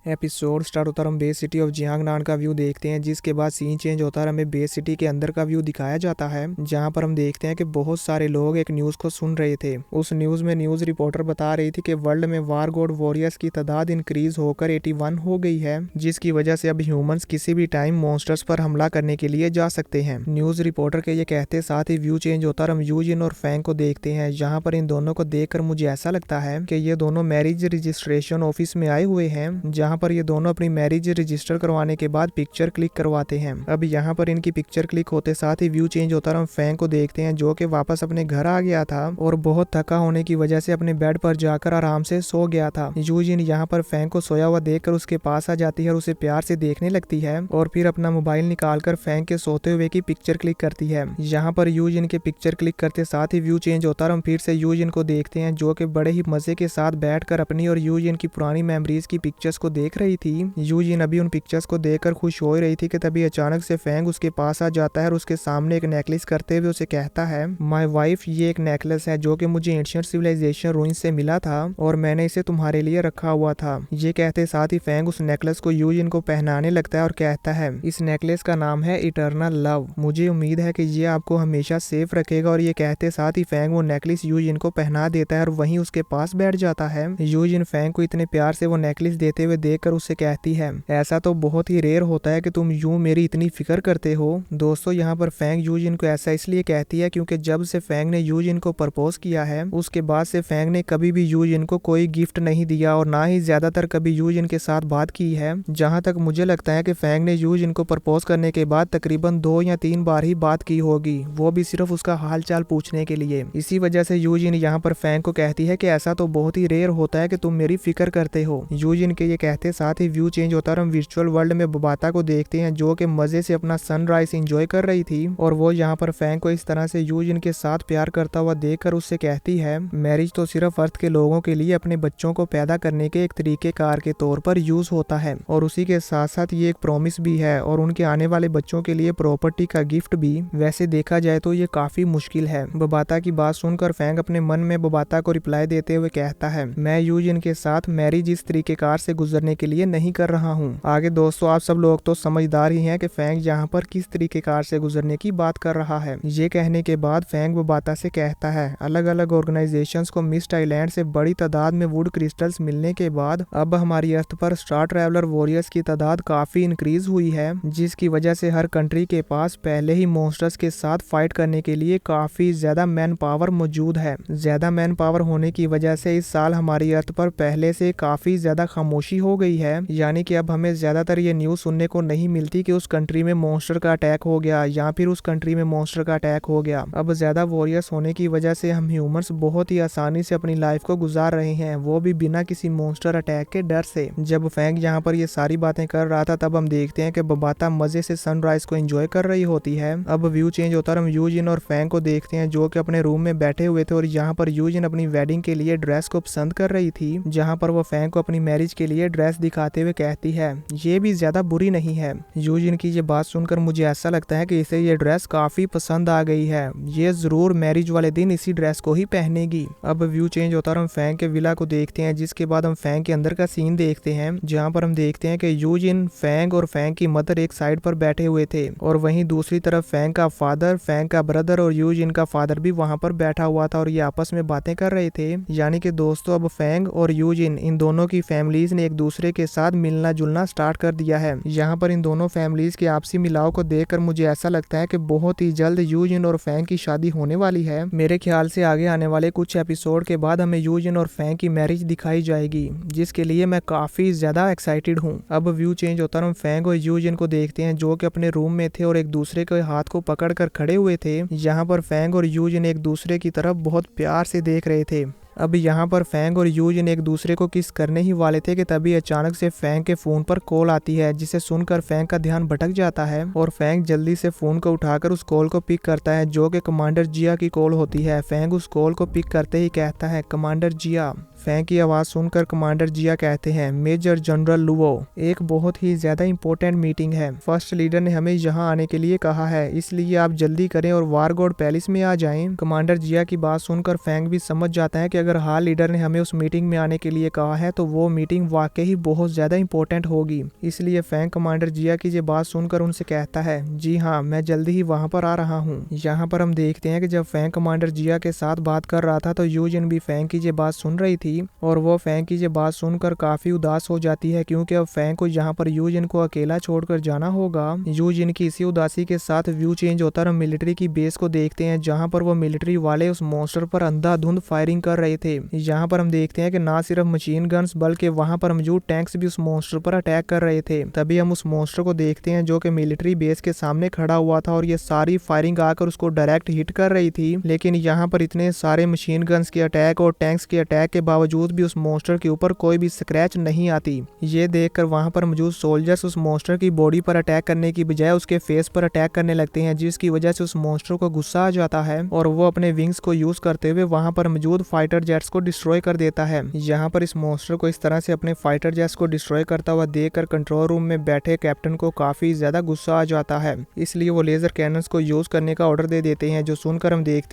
Episode start होता है, हम बेस सिटी ऑफ जियांगनान का व्यू देखते हैं, जिसके बाद सीन चेंज होता है, हमें बेस सिटी के अंदर का व्यू दिखाया जाता है, जहां पर हम देखते हैं कि बहुत सारे लोग एक न्यूज को सुन रहे थे। उस न्यूज में न्यूज रिपोर्टर बता रही थी कि वर्ल्ड में वार गॉड वॉरियर्स की तादाद इंक्रीज होकर 81 हो गई है, जिसकी वजह से अब ह्यूमंस किसी भी टाइम मॉन्स्टर्स पर हमला करने के लिए जा सकते हैं। न्यूज रिपोर्टर के ये कहते साथ ही व्यू चेंज होता है, हम यूजिन और फैंग को देखते हैं, जहाँ पर इन दोनों को देखकर मुझे ऐसा लगता है कि ये दोनों मैरिज रजिस्ट्रेशन ऑफिस में आए हुए हैं, जहाँ पर ये दोनों अपनी मैरिज रजिस्टर करवाने के बाद पिक्चर क्लिक करवाते हैं। अब यहाँ पर इनकी पिक्चर क्लिक होते साथ ही व्यू चेंज होता है, हम फैंग को देखते हैं जो कि वापस अपने घर आ गया था और बहुत थका होने की वजह से अपने बेड पर जाकर आराम से सो गया था। यूजिन यहाँ पर फैंग को सोया हुआ देखकर उसके पास आ जाती है और उसे प्यार से देखने लगती है और फिर अपना मोबाइल निकालकर फैंग के सोते हुए की पिक्चर क्लिक करती है। यहाँ पर यूजिन के पिक्चर क्लिक करते साथ ही व्यू चेंज होता है, हम फिर से यूजिन को देखते हैं जो कि बड़े ही मजे के साथ बैठकर अपनी और यूजिन की पुरानी मेमोरीज की पिक्चर्स को देख रही थी। यूजिन अभी उन पिक्चर्स को देखकर खुश हो रही थी कि तभी अचानक से फैंग उसके पास आ जाता है और उसके सामने एक नेकलेस करते हुए उसे कहता है, माय वाइफ, ये एक नेकलेस है जो कि मुझे एंशिएंट सिविलाइजेशन रूइंस से मिला था और मैंने इसे तुम्हारे लिए रखा हुआ था। ये कहते साथ ही फैंग उस नेकलेस को यूजिन को पहनाने लगता है और कहता है, इस नेकलेस का नाम है इटर्नल लव, मुझे उम्मीद है कि ये आपको हमेशा सेफ रखेगा। और ये कहते साथ ही फैंग वो नेकलेस यूजिन को पहना देता है और वहीं उसके पास बैठ जाता है। यूजिन फैंग को इतने प्यार से वो नेकलेस देते हुए देखकर उससे कहती है, ऐसा तो बहुत ही रेयर होता है कि तुम यूं मेरी इतनी फिक्र करते हो। दोस्तों यहाँ पर फैंग यूजिन को ऐसा इसलिए कहती है क्योंकि जब से फैंग ने यूजिन को प्रपोज किया है उसके बाद से फैंग ने कभी भी यूजिन को कोई गिफ्ट नहीं दिया और ना ही ज्यादातर कभी यूजिन के साथ बात की है। जहाँ तक मुझे लगता है कि फैंग ने यूजिन को प्रपोज करने के बाद तकरीबन 2 या 3 बार ही बात की होगी, वो भी सिर्फ उसका हालचाल पूछने के लिए। इसी वजह से यूजिन यहाँ पर फैंग को कहती है कि ऐसा तो बहुत ही रेयर होता है कि तुम मेरी फिक्र करते हो। यूजिन के ये कहते साथ ही व्यू चेंज होता है, हम वर्चुअल वर्ल्ड में बबाता को देखते हैं जो कि मजे से अपना सनराइज एंजॉय कर रही थी और वो यहाँ पर फैंग को इस तरह से यूजिन के साथ प्यार करता हुआ देखकर उससे कहती है, मैरिज तो सिर्फ अर्थ के लोगों के लिए अपने बच्चों को पैदा करने के एक तरीके कार के तौर पर यूज होता है और उसी के साथ साथ ये एक प्रॉमिस भी है और उनके आने वाले बच्चों के लिए प्रॉपर्टी का गिफ्ट भी। वैसे देखा जाए तो ये काफी मुश्किल है। बबाता की बात सुनकर फैंग अपने मन में बबाता को रिप्लाई देते हुए कहता है, मैं यूजिन के साथ मैरिज इस तरीके कार से गुजरने के लिए नहीं कर रहा हूँ। आगे दोस्तों आप सब लोग तो समझदार ही हैं कि फैंग यहाँ पर किस तरीके कार से गुजरने की बात कर रहा है। ये कहने के बाद फैंग बबाता से कहता है, अलग अलग ऑर्गेनाइजेशंस को मिस्ट आइलैंड से बड़ी तादाद में वुड क्रिस्टल्स मिलने के बाद अब हमारी अर्थ पर स्टार ट्रैवलर वॉरियर्स की तादाद काफी इंक्रीज हुई है, जिसकी वजह से हर कंट्री के पास पहले ही मॉन्स्टर्स के साथ फाइट करने के लिए काफी ज्यादा मैन पावर मौजूद है। ज्यादा मैन पावर होने की वजह से इस साल हमारी अर्थ पर पहले से काफी ज्यादा खामोशी हो गई है, यानी कि अब हमें ज्यादातर ये न्यूज सुनने को नहीं मिलती कि उस कंट्री में मॉन्स्टर का अटैक हो गया या फिर उस कंट्री में मॉन्स्टर का अटैक हो गया। अब ज्यादा वॉरियर्स होने की वजह से हम ह्यूमंस बहुत ही आसानी से अपनी लाइफ को गुजार रहे हैं, वो भी बिना किसी मॉन्स्टर अटैक के डर से। जब फैंग यहाँ पर ये सारी बातें कर रहा था तब हम देखते हैं कि बबाता मजे से सनराइज को एंजॉय कर रही होती है। अब व्यू चेंज होता है, हम यूजिन और फैंग को देखते हैं जो कि अपने रूम में बैठे हुए थे और यहाँ पर यूजिन अपनी वेडिंग के लिए ड्रेस को पसंद कर रही थी, जहाँ पर वो फैंग को अपनी मैरिज के लिए ड्रेस दिखाते हुए कहती है, ये भी ज्यादा बुरी नहीं है। यूजिन की ये बात सुनकर मुझे ऐसा लगता है कि इसे ये ड्रेस काफी पसंद आ गई है, ये जरूर मैरिज वाले दिन इसी ड्रेस को ही पहनेगी। अब व्यू चेंज होता है, हम फैंग के विला को देखते हैं, जिसके बाद हम फैंग के अंदर का सीन देखते हैं, जहाँ पर हम देखते हैं कि यूजिन, फैंग और फैंग की मदर एक साइड पर बैठे हुए थे और वहीं दूसरी तरफ फैंग का फादर, फैंग का ब्रदर और यूजिन का फादर भी वहां पर बैठा हुआ था और ये आपस में बातें कर रहे थे। यानी कि दोस्तों अब फैंग और यूजिन इन दोनों की फैमिलीज ने एक दूसरे के साथ मिलना जुलना स्टार्ट कर दिया है। यहाँ पर इन दोनों फैमिलीज के आपसी मिलाव को देखकर मुझे ऐसा लगता है कि बहुत ही जल्द यूजिन और फैंग की शादी होने वाली है। मेरे ख्याल से आगे आने वाले कुछ एपिसोड के बाद हमें यूजिन और फैंग की मैरिज दिखाई जाएगी, जिसके लिए मैं काफी ज्यादा एक्साइटेड हूँ। अब व्यू चेंज होता है, हम फैंग और यूजिन को देखते हैं जो कि अपने रूम में थे और एक दूसरे के हाथ को पकड़कर खड़े हुए थे। यहाँ पर फैंग और यूजिन एक दूसरे की तरफ बहुत प्यार से देख रहे थे। अब यहाँ पर फैंग और यूजिन एक दूसरे को किस करने ही वाले थे कि तभी अचानक से फैंग के फोन पर कॉल आती है, जिसे सुनकर फैंग का ध्यान भटक जाता है और फैंग जल्दी से फोन को उठाकर उस कॉल को पिक करता है जो कि कमांडर जिया की कॉल होती है। फैंग उस कॉल को पिक करते ही कहता है, कमांडर जिया। फैंग की आवाज सुनकर कमांडर जिया कहते हैं, मेजर जनरल लुओ, एक बहुत ही ज्यादा इंपॉर्टेंट मीटिंग है। फर्स्ट लीडर ने हमें यहाँ आने के लिए कहा है, इसलिए आप जल्दी करें और वार गॉड पैलेस में आ जाएं। कमांडर जिया की बात सुनकर फैंग भी समझ जाता है कि अगर हाल लीडर ने हमें उस मीटिंग में आने के लिए कहा है तो वो मीटिंग वाकई ही बहुत ज्यादा इंपॉर्टेंट होगी। इसलिए फैंग कमांडर जिया की ये बात सुनकर उनसे कहता है, जी हाँ, मैं जल्दी ही वहाँ पर आ रहा हूँ। यहाँ पर हम देखते हैं कि जब फैंग कमांडर जिया के साथ बात कर रहा था तो यूजिन भी फैंग की ये बात सुन रही थी और वो फैंग की ये बात सुनकर काफी उदास हो जाती है, क्योंकि अब फैंग को यहाँ पर यूजिन को अकेला छोड़कर जाना होगा। यूजिन की इसी उदासी के साथ व्यू चेंज होता है और मिलिट्री की बेस को देखते हैं, जहाँ पर वो मिलिट्री वाले उस मॉन्स्टर पर अंधाधुंध फायरिंग कर रहे थे। यहाँ पर हम देखते हैं कि ना सिर्फ मशीन गन्स बल्कि वहाँ पर मौजूद टैंक्स भी उस मॉन्स्टर पर अटैक कर रहे थे। तभी हम उस मॉन्स्टर को देखते हैं जो कि मिलिट्री बेस के सामने खड़ा हुआ था और ये सारी फायरिंग आकर उसको डायरेक्ट हिट कर रही थी। लेकिन यहाँ पर इतने सारे मशीन गन्स के अटैक और टैंक्स के अटैक के बावजूद भी उस मॉन्स्टर के ऊपर कोई भी स्क्रैच नहीं आती। ये देखकर वहाँ पर मौजूद सोल्जर्स उस मॉन्स्टर की बॉडी पर अटैक करने की बजाय उसके फेस पर अटैक करने लगते हैं, जिसकी वजह से उस मॉन्स्टर को गुस्सा आ जाता है और वो अपने विंग्स को यूज करते हुए वहाँ पर मौजूद फाइटर जेट्स को डिस्ट्रॉय कर देता है। यहाँ पर इस मॉन्स्टर को इस तरह से अपने फाइटर जेट्स को डिस्ट्रॉय करता हुआ देखकर कंट्रोल रूम में बैठे कैप्टन को काफी ज्यादा गुस्सा आ जाता है। इसलिए वो लेजर कैनन्स को यूज करने का ऑर्डर दे देते हैं, जो सुनकर हम देखते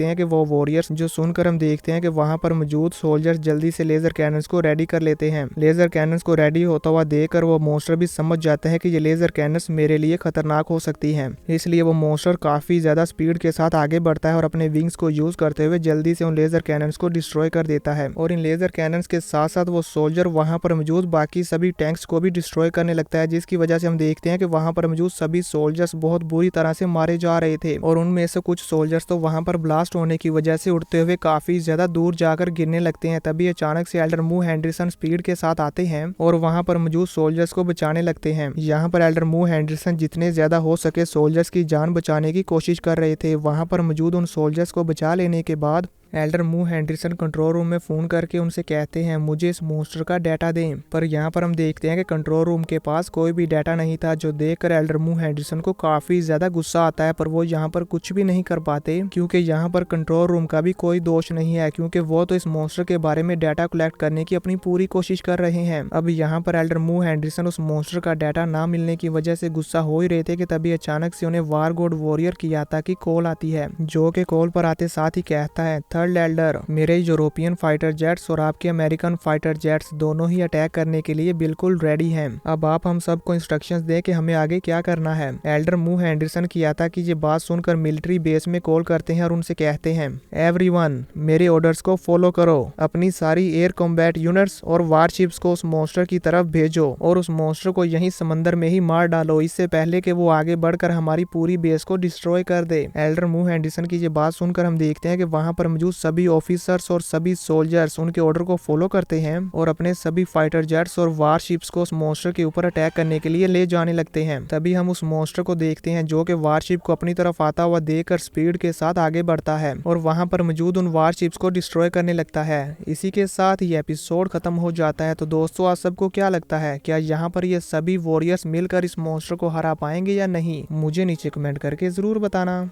हैं कि वहाँ पर मौजूद सोल्जर्स जल्दी से लेजर कैनन्स को रेडी कर लेते हैं। लेजर कैनन्स को रेडी होता हुआ देखकर वो मॉन्स्टर भी समझ जाता है कि ये लेजर कैनन्स मेरे लिए खतरनाक हो सकती हैं। इसलिए वो मॉन्स्टर काफी ज्यादा स्पीड के साथ आगे बढ़ता है और अपने विंग्स को यूज करते हुए जल्दी से उन लेजर कैनन्स को डिस्ट्रॉय कर देता है। और इन लेजर कैनन्स के साथ साथ वो सोल्जर वहाँ पर मौजूद बाकी सभी टैंक्स को भी डिस्ट्रॉय करने लगता है, जिसकी वजह से हम देखते हैं कि वहाँ पर मौजूद सभी सोल्जर्स बहुत बुरी तरह से मारे जा रहे थे और उनमें से कुछ सोल्जर्स तो वहाँ पर ब्लास्ट होने की वजह से उड़ते हुए काफी ज्यादा दूर जाकर गिरने लगते हैं। तभी अचानक से एल्डर मू हेंडरसन स्पीड के साथ आते हैं और वहाँ पर मौजूद सोल्जर्स को बचाने लगते हैं। यहाँ पर एल्डर मू हेंडरसन जितने ज्यादा हो सके सोल्जर्स की जान बचाने की कोशिश कर रहे थे। वहाँ पर मौजूद उन सोल्जर्स को बचा लेने के बाद एल्डर मू हेंडरसन कंट्रोल रूम में फोन करके उनसे कहते हैं, मुझे इस मॉन्स्टर का डाटा दें। पर यहाँ पर हम देखते हैं कि कंट्रोल रूम के पास कोई भी डाटा नहीं था, जो देखकर एल्डर मू हेंडरसन को काफी ज्यादा गुस्सा आता है। पर वो यहाँ पर कुछ भी नहीं कर पाते, क्योंकि यहाँ पर कंट्रोल रूम का भी कोई दोष नहीं है, क्योंकि वो तो इस मॉन्स्टर के बारे में डाटा कलेक्ट करने की अपनी पूरी कोशिश कर रहे हैं। अब यहाँ पर एल्डर मू हेंडरसन उस मॉन्स्टर का डाटा ना मिलने की वजह से गुस्सा हो ही रहे थे कि तभी अचानक से उन्हें वार गॉड वॉरियर कियाता की कॉल आती है, जो कि कॉल पर आते साथ ही कहता है, थर्ड एल्डर, मेरे यूरोपियन फाइटर जेट्स और आपके अमेरिकन फाइटर जेट्स दोनों ही अटैक करने के लिए बिल्कुल रेडी हैं। अब आप हम सबको इंस्ट्रक्शंस दें कि हमें आगे क्या करना है। एल्डर मू हेंडरसन कियाता की ये बात सुनकर मिलिट्री बेस में कॉल करते हैं और उनसे कहते हैं, एवरीवन, मेरे ऑर्डर्स को फॉलो करो, अपनी सारी एयर कॉम्बैट यूनिट्स और वारशिप्स को उस मॉन्स्टर की तरफ भेजो और उस मॉन्स्टर को यहीं समंदर में ही मार डालो, इससे पहले कि वो आगे बढ़कर हमारी पूरी बेस को डिस्ट्रॉय कर दे। एल्डर मू हेंडरसन की ये बात सुनकर हम देखते हैं कि वहाँ पर मौजूद सभी ऑफिसर्स और सभी सोल्जर्स उनके ऑर्डर को फॉलो करते हैं और अपने सभी फाइटर जेट्स और वारशिप्स को उस मॉन्स्टर के ऊपर अटैक करने के लिए ले जाने लगते हैं। तभी हम उस मॉन्स्टर को देखते हैं जो कि वारशिप को अपनी तरफ आता हुआ देखकर स्पीड के साथ आगे बढ़ता है और वहां पर मौजूद उन वारशिप्स को डिस्ट्रॉय करने लगता है। इसी के साथ ये एपिसोड खत्म हो जाता है। तो दोस्तों, आप सबको क्या लगता है, क्या यहाँ पर ये सभी वॉरियर्स मिलकर इस मॉन्स्टर को हरा पाएंगे या नहीं? मुझे नीचे कमेंट करके जरूर बताना।